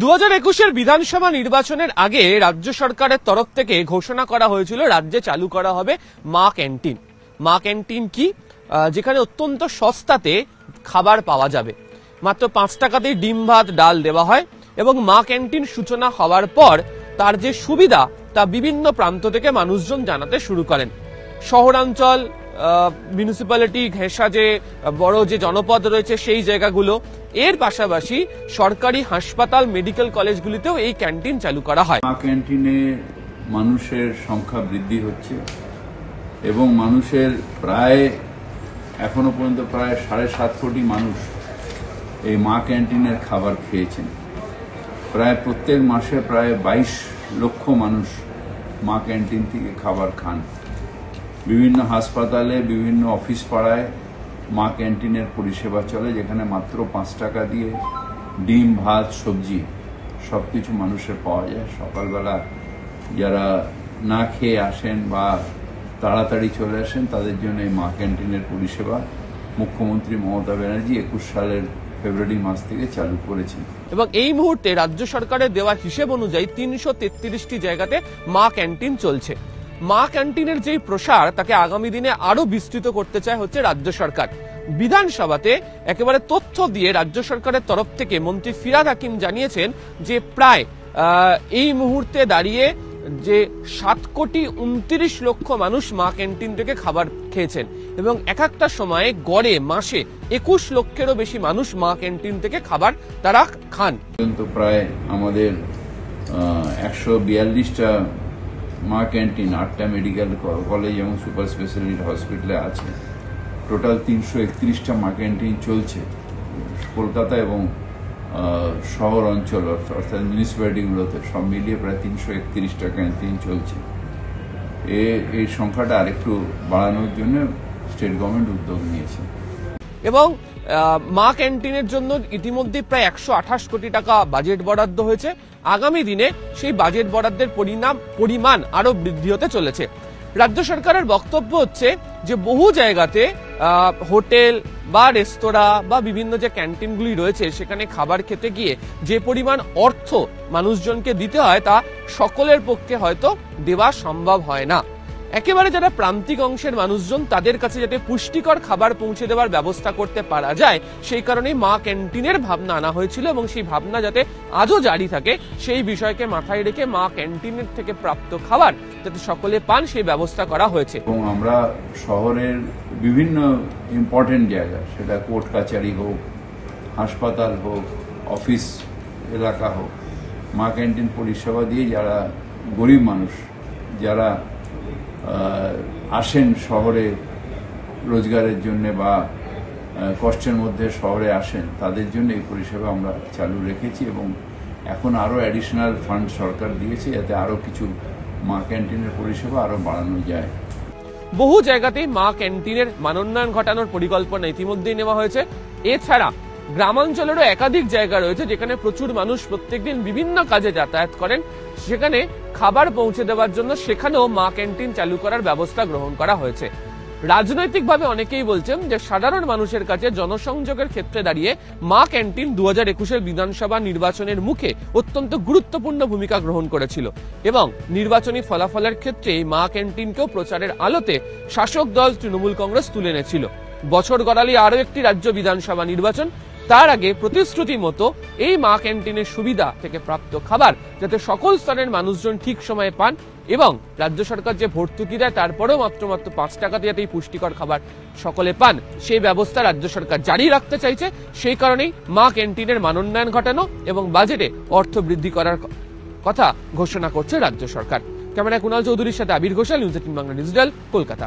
2021 বিধানসভা নির্বাচনের আগে রাজ্য সরকারের তরফ থেকে ঘোষণা করা হয়েছিল রাজ্যে চালু করা হবে মা ক্যান্টিন। মা ক্যান্টিন কি? যেখানে অত্যন্ত সস্তাতে খাবার পাওয়া যাবে, মাত্র 5 টাকাতেই ডিম ভাত ডাল দেওয়া হয় এবং মা ক্যান্টিন সূচনা হওয়ার পর তার যে সুবিধা তা বিভিন্ন প্রান্ত থেকে মানুষজন জানাতে শুরু করেন। শহরাঞ্চল, মিউনিসিপ্যালিটি ঘেঁষা যে বড় যে জনপদ রয়েছে সেই জায়গাগুলো, এর পাশাপাশি সরকারি হাসপাতাল, মেডিকেল কলেজগুলিতেও এই ক্যান্টিন চালু করা হয়। মা ক্যান্টিনে মানুষের সংখ্যা বৃদ্ধি হচ্ছে এবং মানুষের এখনো পর্যন্ত প্রায় 7.5 কোটি মানুষ এই মা ক্যান্টিনের খাবার খেয়েছেন। প্রায় প্রত্যেক মাসে প্রায় 22 লক্ষ মানুষ মা ক্যান্টিন থেকে খাবার খান। বিভিন্ন হাসপাতালে, বিভিন্ন অফিস পাড়ায় মা ক্যান্টিনের পরিষেবা চলে, যেখানে মাত্র 5 টাকা দিয়ে ডিম ভাত সবজি সবকিছু মানুষের পাওয়া যায়। সকালবেলা যারা না খেয়ে আসেন বা তাড়াতাড়ি চলে আসেন তাদের জন্য এই মা ক্যান্টিনের পরিষেবা মুখ্যমন্ত্রী মমতা ব্যানার্জি 21 সালের ফেব্রুয়ারি মাস থেকে চালু করেছেন এবং এই মুহূর্তে রাজ্য সরকারের দেওয়া হিসেব অনুযায়ী 333টি জায়গাতে মা ক্যান্টিন চলছে। মা ক্যান্টিনের যে প্রসার তাকে আগামী দিনে আরো বিস্তৃত করতে চায় হচ্ছে রাজ্য সরকার। বিধানসভাতে একেবারে তথ্য দিয়ে রাজ্য সরকারের তরফ থেকে মন্ত্রী ফিরহাদ হাকিম জানিয়েছেন যে প্রায় এই মুহূর্তে দাঁড়িয়ে যে 7.29 লক্ষ মানুষ মা ক্যান্টিন থেকে খাবার খেয়েছেন এবং এক একটা সময়ে গড়ে মাসে 21 লক্ষেরও বেশি মানুষ মা ক্যান্টিন থেকে খাবার তারা খান। প্রায় আমাদের 142টা মা ক্যান্টিন 8টা মেডিকেল কলেজ এবং সুপার স্পেশালিটি হসপিটালে আছে। টোটাল 331টা মা ক্যান্টিন চলছে কলকাতা এবং শহর অঞ্চল অর্থাৎ মিউনিসিপ্যালিটিগুলোতে, সব মিলিয়ে প্রায় 331টা ক্যান্টিন চলছে। এই সংখ্যাটা আরেকটু বাড়ানোর জন্য স্টেট গভর্নমেন্ট উদ্যোগ নিয়েছে এবং মা ক্যান্টিনের জন্য ইতিমধ্যে প্রায় 128 কোটি টাকা বাজেট বরাদ্দ হয়েছে। আগামী দিনে সেই বাজেট বরাদ্দের পরিমাণ আরো বৃদ্ধি হতে চলেছে। রাজ্য সরকারের বক্তব্য হচ্ছে যে বহু জায়গাতে হোটেল বা রেস্তোরাঁ বা বিভিন্ন যে ক্যান্টিনগুলি রয়েছে সেখানে খাবার খেতে গিয়ে যে পরিমাণ অর্থ মানুষজনকে দিতে হয় তা সকলের পক্ষে হয়তো দেওয়া সম্ভব হয় না। একেবারে যারা প্রান্তিক অংশের মানুষজন তাদের কাছে যাতে পুষ্টিকর খাবার পৌঁছে দেওয়ার ব্যবস্থা করতে পারা যায় সেই কারণে মা ক্যান্টিনের ভাবনা আনা হয়েছিল এবং সেই ভাবনা যাতে আজও জারি থাকে সেই বিষয়কে মাথায় রেখে মা ক্যান্টিনের থেকে প্রাপ্ত খাবার যাতে সকলে পান সেই ব্যবস্থা করা হয়েছে। এবং আমরা শহরের বিভিন্ন ইম্পর্টেন্ট জায়গা, সেটা কোর্ট কাছারি হোক, হাসপাতাল হোক, অফিস এলাকা হোক, মা ক্যান্টিন পরিষেবা দিয়ে যারা গরিব মানুষ যারা আসেন শহরে রোজগারের জন্য বা কষ্টের মধ্যে শহরে আসেন তাদের জন্য এই পরিষেবা আমরা চালু রেখেছি এবং এখন আরো অ্যাডিশনাল ফান্ড সরকার দিয়েছে যাতে আরো কিছু মা ক্যান্টিনের পরিষেবা আরো বাড়ানো যায়। বহু জায়গাতেই মা ক্যান্টিনের মানোন্নয়ন ঘটানোর পরিকল্পনা ইতিমধ্যেই নেওয়া হয়েছে। এছাড়া গ্রামাঞ্চলেরও একাধিক জায়গা রয়েছে যেখানে প্রচুর মানুষ প্রত্যেকদিন বিভিন্ন কাজে যাতায়াত করেন, সেখানে খাবার পৌঁছে দেওয়ার জন্য সেখানেও মা ক্যান্টিন চালু করার ব্যবস্থা গ্রহণ করা হয়েছে। রাজনৈতিকভাবে অনেকেই বলছেন যে সাধারণ মানুষের কাছে জনসংযোগের ক্ষেত্রে দাঁড়িয়ে মা ক্যান্টিন 2021 বিধানসভা নির্বাচনের মুখে অত্যন্ত গুরুত্বপূর্ণ ভূমিকা গ্রহণ করেছিল এবং নির্বাচনী ফলাফলের ক্ষেত্রে মা ক্যান্টিনকেও প্রচারের আলোতে শাসক দল তৃণমূল কংগ্রেস তুলে এনেছিল। বছর গড়ালি আরো একটি রাজ্য বিধানসভা নির্বাচন, তার আগে প্রতিশ্রুতি মতো এই মা ক্যান্টিনের সুবিধা থেকে প্রাপ্ত খাবার যাতে সকল স্তরের মানুষজন ঠিক সময়ে পান এবং রাজ্য সরকার যে ভর্তুকি দেয় তারপরেও মাত্র 5 টাকাতে যাতে এই পুষ্টিকর খাবার সকলে পান সেই ব্যবস্থা রাজ্য সরকার জারি রাখতে চাইছে। সেই কারণেই মা ক্যান্টিনের মানোন্নয়ন ঘটানো এবং বাজেটে অর্থ বৃদ্ধি করার কথা ঘোষণা করছে রাজ্য সরকার। ক্যামেরায় কুণাল চৌধুরীর সাথে আবির ঘোষাল, নিউজ 18 বাংলা ডিজিটাল, কলকাতা।